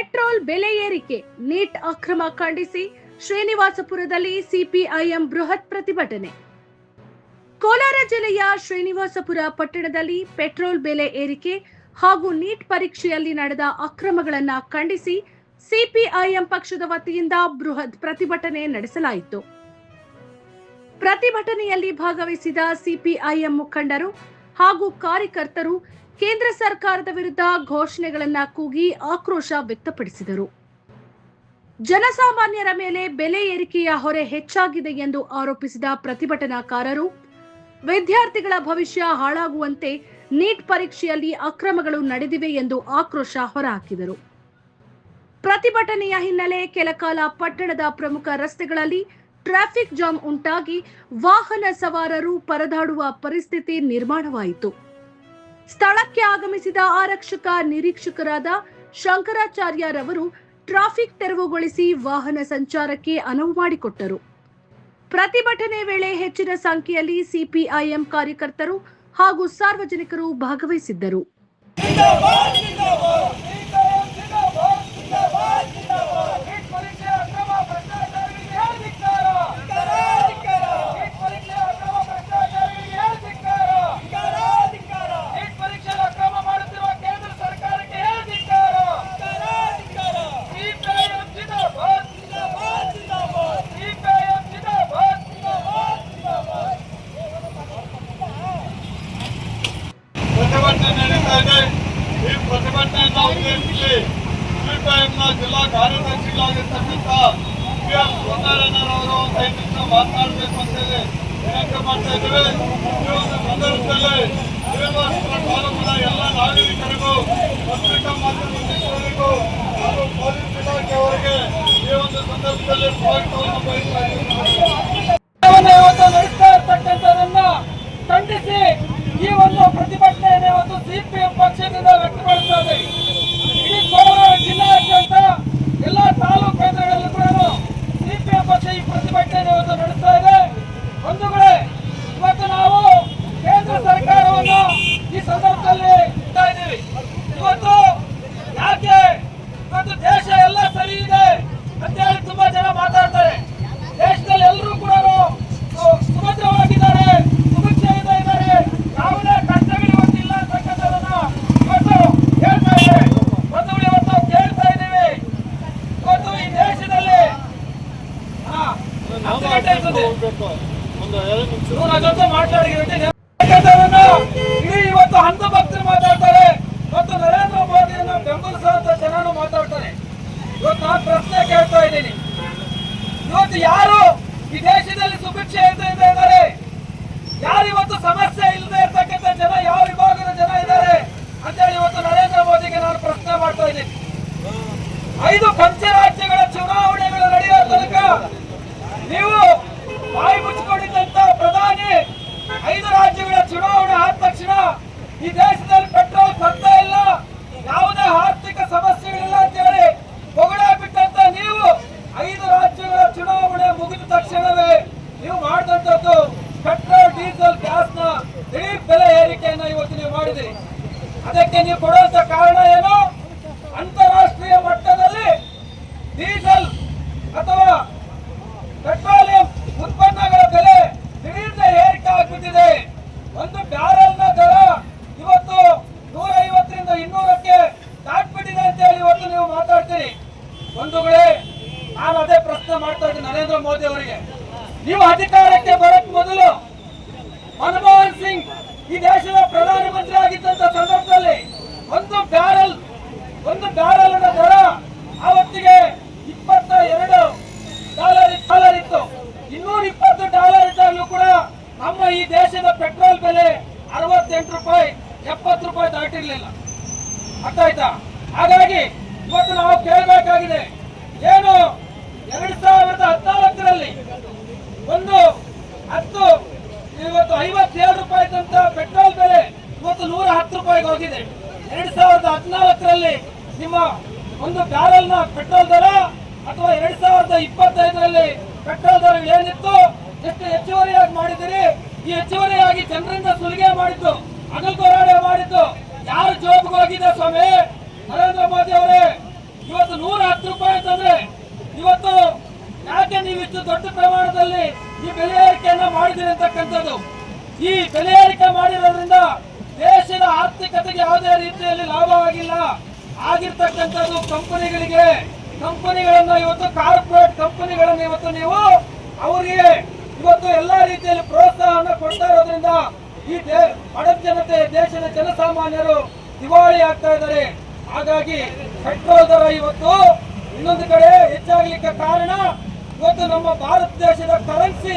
Petrol ಬೆಲೆ ಏರಿಕೆ, neat ಅಕ್ರಮ ಖಂಡಿಸಿ ಶ್ರೀನಿವಾಸಪುರದಲ್ಲಿ ಸಿಪಿಐಎಂ ಬೃಹತ್ ಪ್ರತಿಭಟನೆ. ಕೋಲಾರ ಜಿಲ್ಲೆಯ ಶ್ರೀನಿವಾಸಪುರ ಪಟ್ಟಣದಲ್ಲಿ ಪೆಟ್ರೋಲ್ ಬೆಲೆ ಏರಿಕೆ ಹಾಗೂ ನೀಟ್ ಪರೀಕ್ಷೆಯಲ್ಲಿ ನಡೆದ ಅಕ್ರಮಗಳನ್ನು ಖಂಡಿಸಿ ಸಿಪಿಐಎಂ ಪಕ್ಷದ ವತಿಯಿಂದ ಬೃಹತ್ ಪ್ರತಿಭಟನೆ ನಡೆಸಲಾಯಿತು. ಪ್ರತಿಭಟನೆಯಲ್ಲಿ ಭಾಗವಹಿಸಿದ ಸಿಪಿಐಎಂ ಮುಖಂಡರು ಹಾಗೂ ಕಾರ್ಯಕರ್ತರು ಕೇಂದ್ರ ಸರ್ಕಾರದ ವಿರುದ್ಧ ಘೋಷಣೆಗಳನ್ನು ಕೂಗಿ ಆಕ್ರೋಶ ವ್ಯಕ್ತಪಡಿಸಿದರು. ಜನಸಾಮಾನ್ಯರ ಮೇಲೆ ಬೆಲೆ ಏರಿಕೆಯ ಹೊರೆ ಹೆಚ್ಚಾಗಿದೆ ಎಂದು ಆರೋಪಿಸಿದ ಪ್ರತಿಭಟನಾಕಾರರು ವಿದ್ಯಾರ್ಥಿಗಳ ಭವಿಷ್ಯ ಹಾಳಾಗುವಂತೆ ನೀಟ್ ಪರೀಕ್ಷೆಯಲ್ಲಿ ಅಕ್ರಮಗಳು ನಡೆದಿವೆ ಎಂದು ಆಕ್ರೋಶ ಹೊರಹಾಕಿದರು. ಪ್ರತಿಭಟನೆಯ ಹಿನ್ನೆಲೆ ಕೆಲಕಾಲ ಪಟ್ಟಣದ ಪ್ರಮುಖ ರಸ್ತೆಗಳಲ್ಲಿ ಟ್ರಾಫಿಕ್ ಜಾಮ್ ಉಂಟಾಗಿ ವಾಹನ ಸವಾರರು ಪರದಾಡುವ ಪರಿಸ್ಥಿತಿ ನಿರ್ಮಾಣವಾಯಿತು. ಸ್ಥಳಕ್ಕೆ ಆಗಮಿಸಿದ ಆರಕ್ಷಕ ನಿರೀಕ್ಷಕರಾದ ಶಂಕರಾಚಾರ್ಯರವರು ಟ್ರಾಫಿಕ್ ತೆರವುಗೊಳಿಸಿ ವಾಹನ ಸಂಚಾರಕ್ಕೆ ಅನುವು ಮಾಡಿಕೊಟ್ಟರು. ಪ್ರತಿಭಟನೆ ವೇಳೆ ಹೆಚ್ಚಿನ ಸಂಖ್ಯೆಯಲ್ಲಿ ಸಿಪಿಐಎಂ ಕಾರ್ಯಕರ್ತರು ಹಾಗೂ ಸಾರ್ವಜನಿಕರು ಭಾಗವಹಿಸಿದ್ದರು. ಈ ಪ್ರತಿಭಟನೆಯನ್ನು ಉದ್ದೇಶಿಸಿ ಸಿಪಿಐಎಂನ ಜಿಲ್ಲಾ ಕಾರ್ಯದರ್ಶಿಗಳಾಗಿರ್ತಕ್ಕಂಥ ಪಿಎಂ ಸೋಮಣ್ಣರವರು 5 ನಿಮಿಷ ಮಾತನಾಡಬೇಕು ಅಂತೇಳಿ ವಿನಂತಿ ಮಾಡ್ತಾ ಇದ್ದೇವೆ. ಈ ಒಂದು ಸಂದರ್ಭದಲ್ಲಿ ಶ್ರೀನಿವಾಸಪುರ ತಾಲೂಕಿನ ಎಲ್ಲ ನಾಗರಿಕರಿಗೂ, ಪತ್ರಿಕಾ ಮಾಧ್ಯಮ ಮಿತ್ರರಿಗೂ ಹಾಗೂ ಪೊಲೀಸ್ ಇಲಾಖೆಯವರಿಗೆ ಈ ಒಂದು ಸಂದರ್ಭದಲ್ಲಿ ಸ್ವಾಗತವನ್ನು ಬಯಸ್ತಾ ಇದ್ದೇವೆ. ನಡೆಸ್ತಾ ಇರ್ತಕ್ಕಂಥದನ್ನ ಖಂಡಿಸಿ ಈ ಒಂದು ಪ್ರತಿಭಟನೆಯನ್ನು ಇವತ್ತು ಸಿಪಿಎಂ ಪಕ್ಷದಿಂದ ವ್ಯಕ್ತಪಡಿಸ್ತಾ ಇದೆ. ಇಡೀ ಕೋಲಾರ ಜಿಲ್ಲೆಯಾದ್ಯಂತ ಎಲ್ಲ ತಾಲೂಕು ಕೇಂದ್ರಗಳಲ್ಲೂ ಕೂಡ ಸಿಪಿಎಂ ಪಕ್ಷ ಈ ಪ್ರತಿಭಟನೆಯನ್ನು ಇವತ್ತು ನಡೆಸ್ತಾ ಇದೆ. ಬಂಧುಗಳೇ, ಇವತ್ತು ನಾವು ಕೇಂದ್ರ ಸರ್ಕಾರವನ್ನು ಈ ಸಂದರ್ಭದಲ್ಲಿ ಇಡ್ತಾ ಇದ್ದೀವಿ. ಇವತ್ತು ಯಾಕೆ ಇವತ್ತು ದೇಶ ಎಲ್ಲ ಸರಿ ಇದೆ ಅಂತ ಹೇಳಿ ತುಂಬಾ ಜನ ಮಾತಾಡ್ತಾರೆ. ದೇಶದಲ್ಲಿ ಎಲ್ಲರೂ ಕೂಡ ಸುಭದ್ರವಾಗಿದ್ದಾರೆ, ಸುಭಿಕ್ಷೆಯಿಂದ ಇದ್ದಾರೆ, ಯಾವುದೇ ಕಷ್ಟಗಳು ಇವತ್ತಿಲ್ಲ ಅಂತಕ್ಕಂಥದನ್ನ ಇವತ್ತು ಹೇಳ್ತಾ ಇದ್ದಾರೆ. ಬಂಧುಗಳು, ಇವತ್ತು ಕೇಳ್ತಾ ಇದ್ದೀವಿ, ಇವತ್ತು ಈ ದೇಶದಲ್ಲಿ ಇಡೀ ಇವತ್ತು ಹಂತ ಭಕ್ತರು ಮಾತಾಡ್ತಾರೆ, ಮತ್ತು ನರೇಂದ್ರ ಮೋದಿಯನ್ನು ಬೆಂಬಲಿಸುವಂತ ಜನರು ಮಾತಾಡ್ತಾರೆ. ಇವತ್ತು ನಾನು ಪ್ರಶ್ನೆ ಕೇಳ್ತಾ ಇದ್ದೀನಿ, ಇವತ್ತು ಯಾರು ಈ ದೇಶದಲ್ಲಿ ಸುಭಿಕ್ಷೆ ಇದ್ದಾರೆ? ಯಾರು ಇವತ್ತು ಸಮಸ್ಯೆ ಇಲ್ಲದೆ ಇರ್ತಕ್ಕಂಥ ಜನ, ಯಾವ ವಿಭಾಗದ ಜನ ಇದ್ದಾರೆ ಅಂತೇಳಿ ಇವತ್ತು ನರೇಂದ್ರ ಮೋದಿಗೆ ನಾನು ಪ್ರಶ್ನೆ ಮಾಡ್ತಾ ಇದ್ದೀನಿ. 5 ಪಂಚರಾಜ್ಯಗಳ ಚುನಾವಣೆಗಳು ನಡೆಯುವ ತನಕ ನೀವು ಬಾಯಿ ಮುಚ್ಚಿಕೊಂಡಿದ್ದಂತ ಪ್ರಧಾನಿ 5 ರಾಜ್ಯಗಳ ಚುನಾವಣೆ ಆದ ತಕ್ಷಣ ಈ ದೇಶದಲ್ಲಿ ಪೆಟ್ರೋಲ್ ಬರ್ತಾ ಇಲ್ಲ, ಯಾವುದೇ ಆರ್ಥಿಕ ಸಮಸ್ಯೆಗಳಿಲ್ಲ ಅಂತೇಳಿ ಹೊಗಳ ಬಿಟ್ಟಂತ ನೀವು 5 ರಾಜ್ಯಗಳ ಚುನಾವಣೆ ಮುಗಿದ ತಕ್ಷಣವೇ ನೀವು ಮಾಡಿದಂಥದ್ದು ಪೆಟ್ರೋಲ್, ಡೀಸೆಲ್, ಗ್ಯಾಸ್ ನ ದಿಢೀರ್ ಬೆಲೆ ಏರಿಕೆಯನ್ನ ಇವತ್ತು ನೀವು ಮಾಡಿದಿರಿ. ಅದಕ್ಕೆ ನೀವು ಕೊಡುವಂತ ಕಾರಣ ಏನು? ಅಂತಾರಾಷ್ಟ್ರೀಯ ಮಟ್ಟದಲ್ಲಿ ಡೀಸೆಲ್ ಅಥವಾ ಪೆಟ್ರೋಲಿಯಂ ಉತ್ಪನ್ನಗಳ ಬೆಲೆ ದಿಢೀರ್ ಏರಿಕೆ ಆಗ್ಬಿಟ್ಟಿದೆ. ಒಂದು ಬ್ಯಾರೆಲ್ ನ ದರ ಇವತ್ತು 150ರಿಂದ 200ಕ್ಕೆ ದಾಟ್ಬಿಟ್ಟಿದೆ ಅಂತ ಹೇಳಿ ಇವತ್ತು ನೀವು ಮಾತಾಡ್ತೀರಿ. ಬಂಧುಗಳೇ, ನಾನು ಅದೇ ಪ್ರಶ್ನೆ ಮಾಡ್ತಾ ಇದ್ದೀನಿ ನರೇಂದ್ರ ಮೋದಿ ಅವರಿಗೆ. ನೀವು ಅಧಿಕಾರಕ್ಕೆ ಬರಕ್ ಮೊದಲು ಮನಮೋಹನ್ ಸಿಂಗ್ ಈ ದೇಶದ ಪ್ರಧಾನಮಂತ್ರಿ ಆಗಿದ್ದಂತ ಸಂದರ್ಭದಲ್ಲಿ ಒಂದು ಬ್ಯಾರೆಲ್ ದರ ಆವತ್ತಿಗೆ $22 ಇತ್ತು. $220 ಇದ್ದಾಗಲೂ ಕೂಡ ನಮ್ಮ ಈ ದೇಶದ ಪೆಟ್ರೋಲ್ ಬೆಲೆ ₹68, ₹70 ದಾಟಿರ್ಲಿಲ್ಲ. ಅರ್ಥ ಆಯ್ತಾ? ಹಾಗಾಗಿ ಇವತ್ತು ನಾವು ಕೇಳಬೇಕಾಗಿದೆ, ಏನು 2014ರಲ್ಲಿ ಇವತ್ತು ₹57 ಇದ್ದಂತ ಪೆಟ್ರೋಲ್ ಬೆಲೆ ಇವತ್ತು ₹110 ಹೋಗಿದೆ. 2014ರಲ್ಲಿ ನಿಮ್ಮ ಒಂದು ಬ್ಯಾರೆಲ್ ನ ಪೆಟ್ರೋಲ್ ದರ ಅಥವಾ 2025ರಲ್ಲಿ ಪೆಟ್ರೋಲ್ ದರ ಏನಿತ್ತು, ಎಷ್ಟು ಹೆಚ್ಚುವರಿಯಾಗಿ ಮಾಡಿದಿರಿ? ಈ ಹೆಚ್ಚುವರಿಯಾಗಿ ಜನರಿಂದ ಸುಲಿಗೆ ಮಾಡಿದ್ದು, ಹಗಲು ಮಾಡಿದ್ದು ಯಾರು ಜೋಬ್ಗೆ ಹೋಗಿದೆ ಸ್ವಾಮಿ? ನರೇಂದ್ರ ಮೋದಿ ಅವರೇ, ಇವತ್ತು ಇಷ್ಟು ದೊಡ್ಡ ಪ್ರಮಾಣದಲ್ಲಿ ಈ ಬೆಲೆ ಏರಿಕೆಯನ್ನ ಮಾಡಿದಿರಿ ಅಂತಕ್ಕಂಥದ್ದು. ಈ ಬೆಲೆ ಏರಿಕೆ ಮಾಡಿರೋದ್ರಿಂದ ದೇಶದ ಆರ್ಥಿಕತೆಗೆ ಯಾವುದೇ ರೀತಿಯಲ್ಲಿ ಲಾಭ ಆಗಿಲ್ಲ. ಆಗಿರ್ತಕ್ಕಂಥದ್ದು ಕಂಪನಿಗಳನ್ನ ಇವತ್ತು ಕಾರ್ಪೊರೇಟ್ ಕಂಪನಿಗಳನ್ನ ಇವತ್ತು ನೀವು ಅವರಿಗೆ ಇವತ್ತು ಎಲ್ಲಾ ರೀತಿಯಲ್ಲಿ ಪ್ರೋತ್ಸಾಹವನ್ನು ಕೊಡ್ತಾ ಇರೋದ್ರಿಂದ ಈ ಬಡ ಜನತೆ, ದೇಶದ ಜನಸಾಮಾನ್ಯರು ದಿವಾಳಿ ಆಗ್ತಾ ಇದ್ದಾರೆ. ಹಾಗಾಗಿ ಪೆಟ್ರೋಲ್ ದರ ಇವತ್ತು ಇನ್ನೊಂದು ಕಡೆ ಹೆಚ್ಚಾಗ್ಲಿಕ್ಕೆ ಕಾರಣ ಇವತ್ತು ನಮ್ಮ ಭಾರತ ದೇಶದ ಕರೆನ್ಸಿ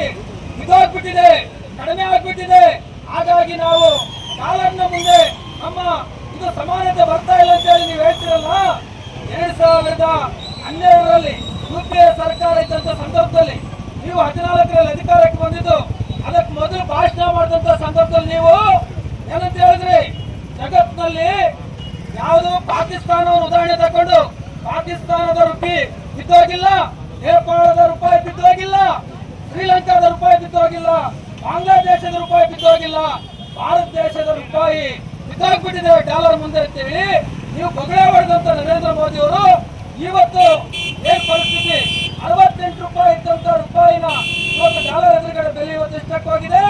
ಇದಾಗ್ಬಿಟ್ಟಿದೆ, ಕಡಿಮೆ ಆಗ್ಬಿಟ್ಟಿದೆ. ಹಾಗಾಗಿ ನಾವು ಡಾಲರ್ನ ಮುಂದೆ ನಮ್ಮ ಇದು ಸಮಾನತೆ ಬರ್ತಾ ಇಲ್ಲ ಅಂತ ಹೇಳಿ ನೀವು ಹೇಳ್ತಿರಲ್ಲ. 2012ರಲ್ಲಿ UPA ಸರ್ಕಾರ ಇದ್ದಂತ ಸಂದರ್ಭದಲ್ಲಿ ನೀವು 14ರಲ್ಲಿ ಅಧಿಕಾರಕ್ಕೆ ಬಂದಿದ್ದು, ಅದಕ್ಕೆ ಮೊದಲು ಭಾಷಣ ಮಾಡಿದಂತ ಸಂದರ್ಭದಲ್ಲಿ ನೀವು ಏನಂತ ಹೇಳಿದ್ರಿ, ಜಗತ್ನಲ್ಲಿ ಯಾವುದು ಪಾಕಿಸ್ತಾನವನ್ನು ಉದಾಹರಣೆ ತಗೊಂಡು ಪಾಕಿಸ್ತಾನದ ರೂಪಿ ಬಿದ್ದೋಗಿಲ್ಲ, ನೇಪಾಳದ ರೂಪಾಯಿ ಬಿದ್ದೋಗಿಲ್ಲ, ಶ್ರೀಲಂಕಾದ ರೂಪಾಯಿ ಬಿದ್ದೋಗಿಲ್ಲ, ಬಾಂಗ್ಲಾದೇಶದ ರೂಪಾಯಿ ಬಿದ್ದೋಗಿಲ್ಲ, ಭಾರತ ದೇಶದ ರೂಪಾಯಿ ಬಿದ್ದೋಗ್ಬಿಟ್ಟಿದೆ ಡಾಲರ್ ಮುಂದೆ ಅಂತೇಳಿ ನೀವು ಬೊಗಳೆ ಹೊಡೆದಂತ ನರೇಂದ್ರ ಮೋದಿ ಅವರು ಇವತ್ತು ಏನ್ ಪರಿಸ್ಥಿತಿ, 68 ರೂಪಾಯಿ ಇದ್ದಂತ ರೂಪಾಯಿನ ಇವತ್ತು ಡಾಲರ್ ಎದುರುಗಡೆ ಬೆಲೆ ಇವತ್ತು ಎಷ್ಟಕ್ಕೆ ಹೋಗಿದೆ,